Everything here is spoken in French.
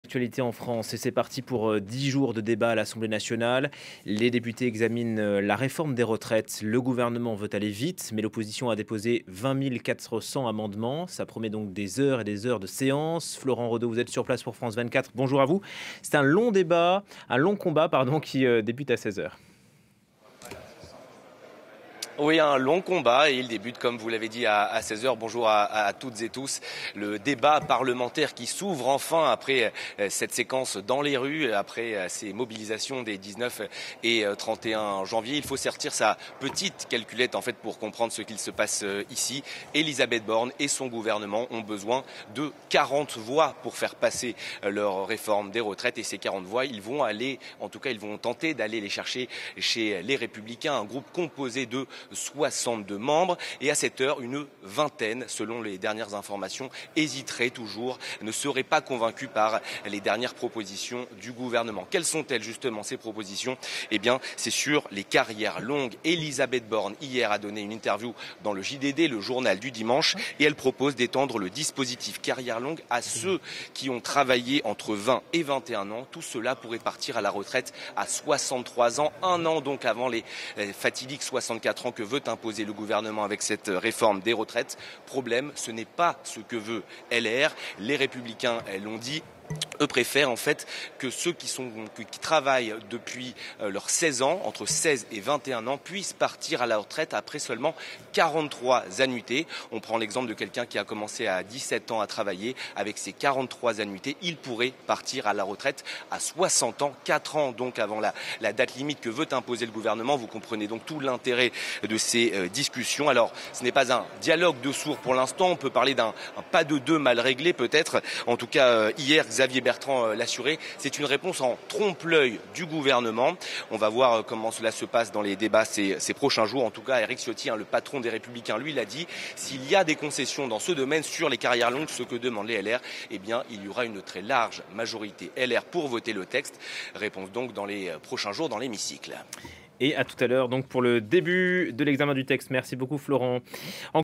Actualité en France, et c'est parti pour 10 jours de débat à l'Assemblée nationale. Les députés examinent la réforme des retraites. Le gouvernement veut aller vite, mais l'opposition a déposé 20 400 amendements. Ça promet donc des heures et des heures de séance. Florent Redeau, vous êtes sur place pour France 24. Bonjour à vous. C'est un long débat, un long combat, qui débute à 16 heures. Oui, un long combat et il débute, comme vous l'avez dit, à 16 heures. Bonjour à toutes et tous. Le débat parlementaire qui s'ouvre enfin après cette séquence dans les rues, après ces mobilisations des 19 et 31 janvier. Il faut sortir sa petite calculette en fait pour comprendre ce qu'il se passe ici. Elisabeth Borne et son gouvernement ont besoin de 40 voix pour faire passer leur réforme des retraites. Et ces 40 voix, ils vont tenter d'aller les chercher chez les Républicains, un groupe composé de 62 membres, et à cette heure, une vingtaine, selon les dernières informations, hésiteraient toujours, ne seraient pas convaincus par les dernières propositions du gouvernement. Quelles sont-elles justement ces propositions? Eh bien, c'est sur les carrières longues. Elisabeth Borne, hier, a donné une interview dans le JDD, le journal du dimanche, et elle propose d'étendre le dispositif carrière longue à ceux qui ont travaillé entre 20 et 21 ans. Tout cela pourrait partir à la retraite à 63 ans, un an donc avant les fatidiques 64 ans que veut imposer le gouvernement avec cette réforme des retraites. Problème, ce n'est pas ce que veut LR. Les Républicains l'ont dit. Eux préfèrent en fait que ceux qui travaillent depuis leurs 16 ans, entre 16 et 21 ans, puissent partir à la retraite après seulement 43 annuités. On prend l'exemple de quelqu'un qui a commencé à 17 ans à travailler. Avec ses 43 annuités, il pourrait partir à la retraite à 60 ans, 4 ans donc avant la date limite que veut imposer le gouvernement. Vous comprenez donc tout l'intérêt de ces discussions. Alors, ce n'est pas un dialogue de sourds pour l'instant. On peut parler d'un pas de deux mal réglé peut-être. En tout cas, hier, Xavier Bertrand l'assurait, c'est une réponse en trompe-l'œil du gouvernement. On va voir comment cela se passe dans les débats ces prochains jours. En tout cas, Éric Ciotti, le patron des Républicains, lui, l'a dit, s'il y a des concessions dans ce domaine sur les carrières longues, ce que demandent les LR, eh bien, il y aura une très large majorité LR pour voter le texte. Réponse donc dans les prochains jours dans l'hémicycle. Et à tout à l'heure donc pour le début de l'examen du texte. Merci beaucoup Florent.